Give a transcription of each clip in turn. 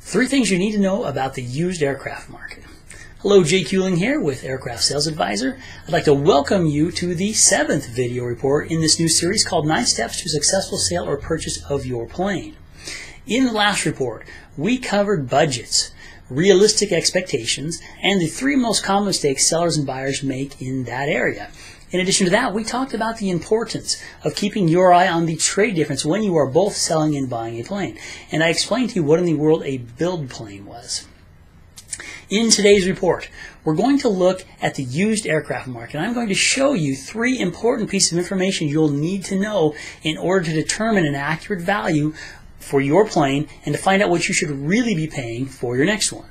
Three things you need to know about the used aircraft market. Hello, Jake Huling here with Aircraft Sales Advisor. I'd like to welcome you to the 7th video report in this new series called 9 Steps to Successful Sale or Purchase of Your Plane. In the last report, we covered budgets, realistic expectations, and the 3 most common mistakes sellers and buyers make in that area. In addition to that, we talked about the importance of keeping your eye on the trade difference when you are both selling and buying a plane. And I explained to you what in the world a build plane was. In today's report, we're going to look at the used aircraft market. I'm going to show you 3 important pieces of information you'll need to know in order to determine an accurate value for your plane and to find out what you should really be paying for your next one.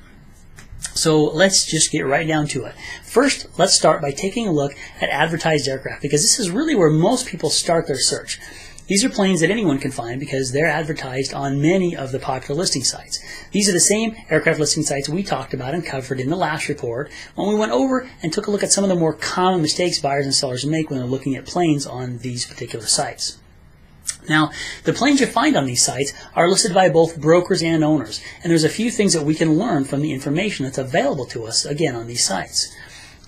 So let's just get right down to it. First, let's start by taking a look at advertised aircraft, because this is really where most people start their search. These are planes that anyone can find because they're advertised on many of the popular listing sites. These are the same aircraft listing sites we talked about and covered in the last report when we went over and took a look at some of the more common mistakes buyers and sellers make when they're looking at planes on these particular sites. Now, the planes you find on these sites are listed by both brokers and owners, and there's a few things that we can learn from the information that's available to us, again, on these sites.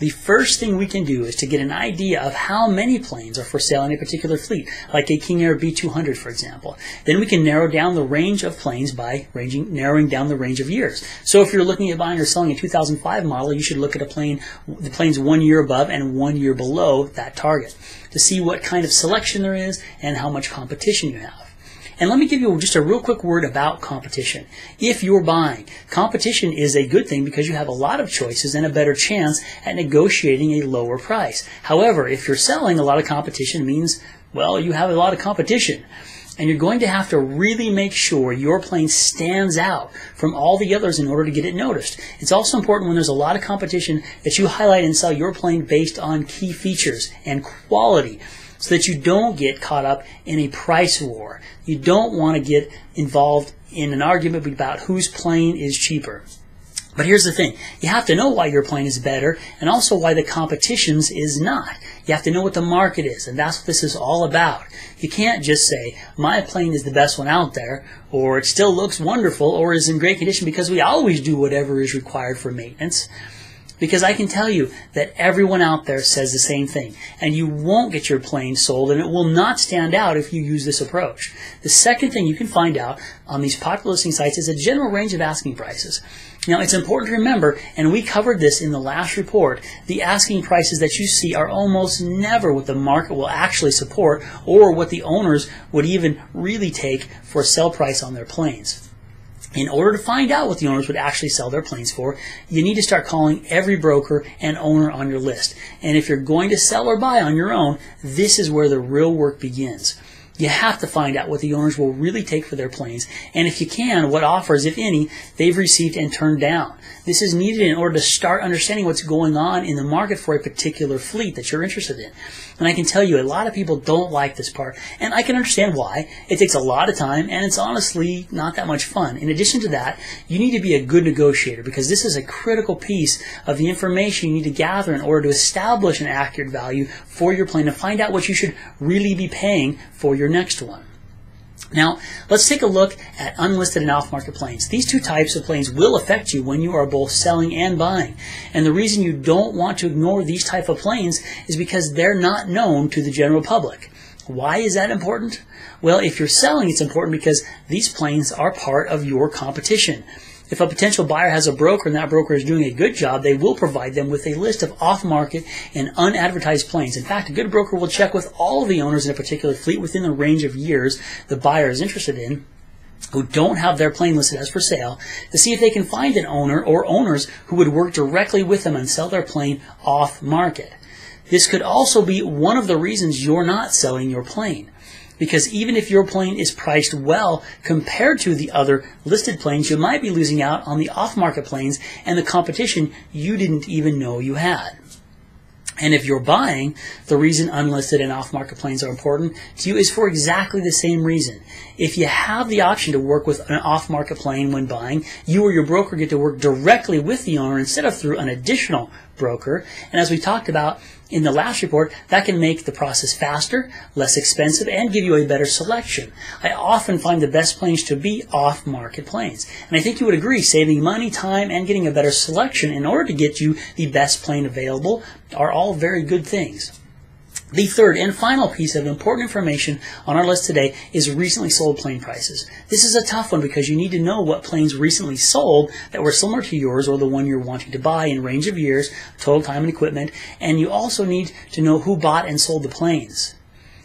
The first thing we can do is to get an idea of how many planes are for sale in a particular fleet, like a King Air B200, for example. Then we can narrow down the range of planes by narrowing down the range of years. So if you're looking at buying or selling a 2005 model, you should look at the planes 1 year above and 1 year below that target to see what kind of selection there is and how much competition you have. And let me give you just a real quick word about competition. If you're buying, competition is a good thing because you have a lot of choices and a better chance at negotiating a lower price. However, if you're selling, a lot of competition means, well, you have a lot of competition. And you're going to have to really make sure your plane stands out from all the others in order to get it noticed. It's also important when there's a lot of competition that you highlight and sell your plane based on key features and quality, so that you don't get caught up in a price war. You don't want to get involved in an argument about whose plane is cheaper. But here's the thing. You have to know why your plane is better and also why the competition's is not. You have to know what the market is, and that's what this is all about. You can't just say, my plane is the best one out there, or it still looks wonderful, or is in great condition, because we always do whatever is required for maintenance. Because I can tell you that everyone out there says the same thing, and you won't get your plane sold, and it will not stand out if you use this approach. The second thing you can find out on these popular listing sites is a general range of asking prices. Now, it's important to remember, and we covered this in the last report, the asking prices that you see are almost never what the market will actually support or what the owners would even really take for a sell price on their planes. In order to find out what the owners would actually sell their planes for, you need to start calling every broker and owner on your list. And if you're going to sell or buy on your own, this is where the real work begins. You have to find out what the owners will really take for their planes, and if you can, what offers, if any, they've received and turned down. This is needed in order to start understanding what's going on in the market for a particular fleet that you're interested in. And I can tell you, a lot of people don't like this part, and I can understand why. It takes a lot of time, and it's honestly not that much fun. In addition to that, you need to be a good negotiator, because this is a critical piece of the information you need to gather in order to establish an accurate value for your plane and find out what you should really be paying for your next one. Now, let's take a look at unlisted and off-market planes. These 2 types of planes will affect you when you are both selling and buying. And the reason you don't want to ignore these type of planes is because they're not known to the general public. Why is that important? Well, if you're selling, it's important because these planes are part of your competition. If a potential buyer has a broker and that broker is doing a good job, they will provide them with a list of off-market and unadvertised planes. In fact, a good broker will check with all of the owners in a particular fleet within the range of years the buyer is interested in, who don't have their plane listed as for sale, to see if they can find an owner or owners who would work directly with them and sell their plane off-market. This could also be one of the reasons you're not selling your plane. Because even if your plane is priced well compared to the other listed planes, you might be losing out on the off-market planes and the competition you didn't even know you had. And if you're buying, the reason unlisted and off-market planes are important to you is for exactly the same reason. If you have the option to work with an off-market plane when buying, you or your broker get to work directly with the owner instead of through an additional broker. And as we talked about, In the last report, that can make the process faster, less expensive, and give you a better selection. I often find the best planes to be off-market planes. And I think you would agree, saving money, time, and getting a better selection in order to get you the best plane available are all very good things. The third and final piece of important information on our list today is recently sold plane prices. This is a tough one because you need to know what planes recently sold that were similar to yours or the one you're wanting to buy in range of years, total time and equipment, and you also need to know who bought and sold the planes.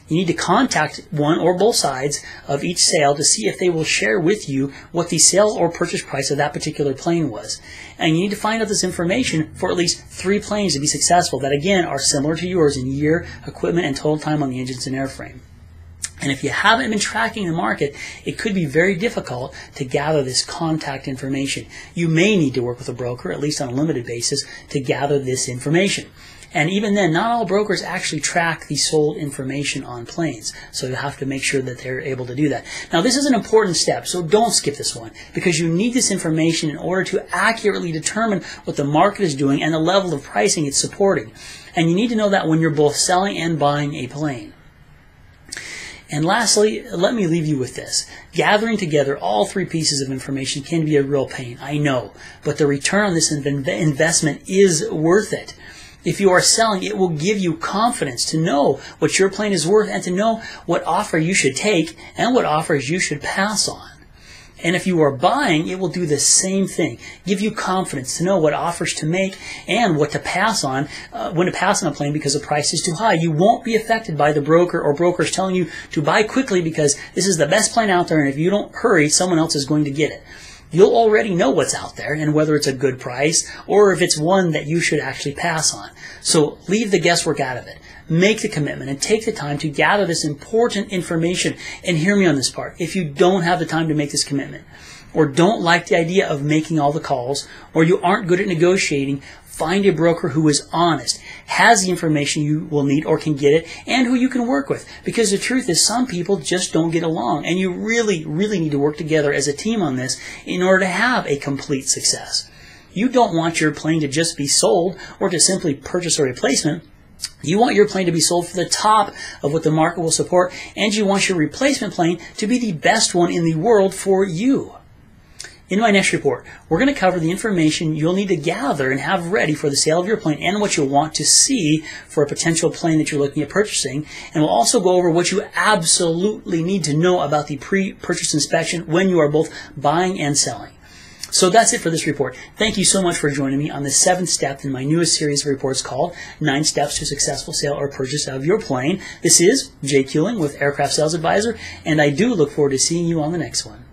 You need to contact one or both sides of each sale to see if they will share with you what the sale or purchase price of that particular plane was. And you need to find out this information for at least 3 planes to be successful that, again, are similar to yours in year, equipment, and total time on the engines and airframe. And if you haven't been tracking the market, it could be very difficult to gather this contact information. You may need to work with a broker, at least on a limited basis, to gather this information. And even then, not all brokers actually track the sold information on planes. So you have to make sure that they're able to do that. Now, this is an important step, so don't skip this one, because you need this information in order to accurately determine what the market is doing and the level of pricing it's supporting. And you need to know that when you're both selling and buying a plane. And lastly, let me leave you with this. Gathering together all 3 pieces of information can be a real pain, I know, but the return on this investment is worth it. If you are selling, it will give you confidence to know what your plane is worth and to know what offer you should take and what offers you should pass on. And if you are buying, it will do the same thing. Give you confidence to know what offers to make and what to pass on, when to pass on a plane because the price is too high. You won't be affected by the broker or brokers telling you to buy quickly because this is the best plane out there and if you don't hurry, someone else is going to get it. You'll already know what's out there and whether it's a good price or if it's one that you should actually pass on. So leave the guesswork out of it. Make the commitment and take the time to gather this important information. And hear me on this part. If you don't have the time to make this commitment or don't like the idea of making all the calls or you aren't good at negotiating, find a broker who is honest, has the information you will need or can get it, and who you can work with. Because the truth is some people just don't get along, and you really, really need to work together as a team on this in order to have a complete success. You don't want your plane to just be sold or to simply purchase a replacement. You want your plane to be sold for the top of what the market will support, and you want your replacement plane to be the best one in the world for you. In my next report, we're going to cover the information you'll need to gather and have ready for the sale of your plane and what you'll want to see for a potential plane that you're looking at purchasing. And we'll also go over what you absolutely need to know about the pre-purchase inspection when you are both buying and selling. So that's it for this report. Thank you so much for joining me on the 7th step in my newest series of reports called 9 Steps to Successful Sale or Purchase of Your Plane. This is Jake Huling with Aircraft Sales Advisor, and I do look forward to seeing you on the next one.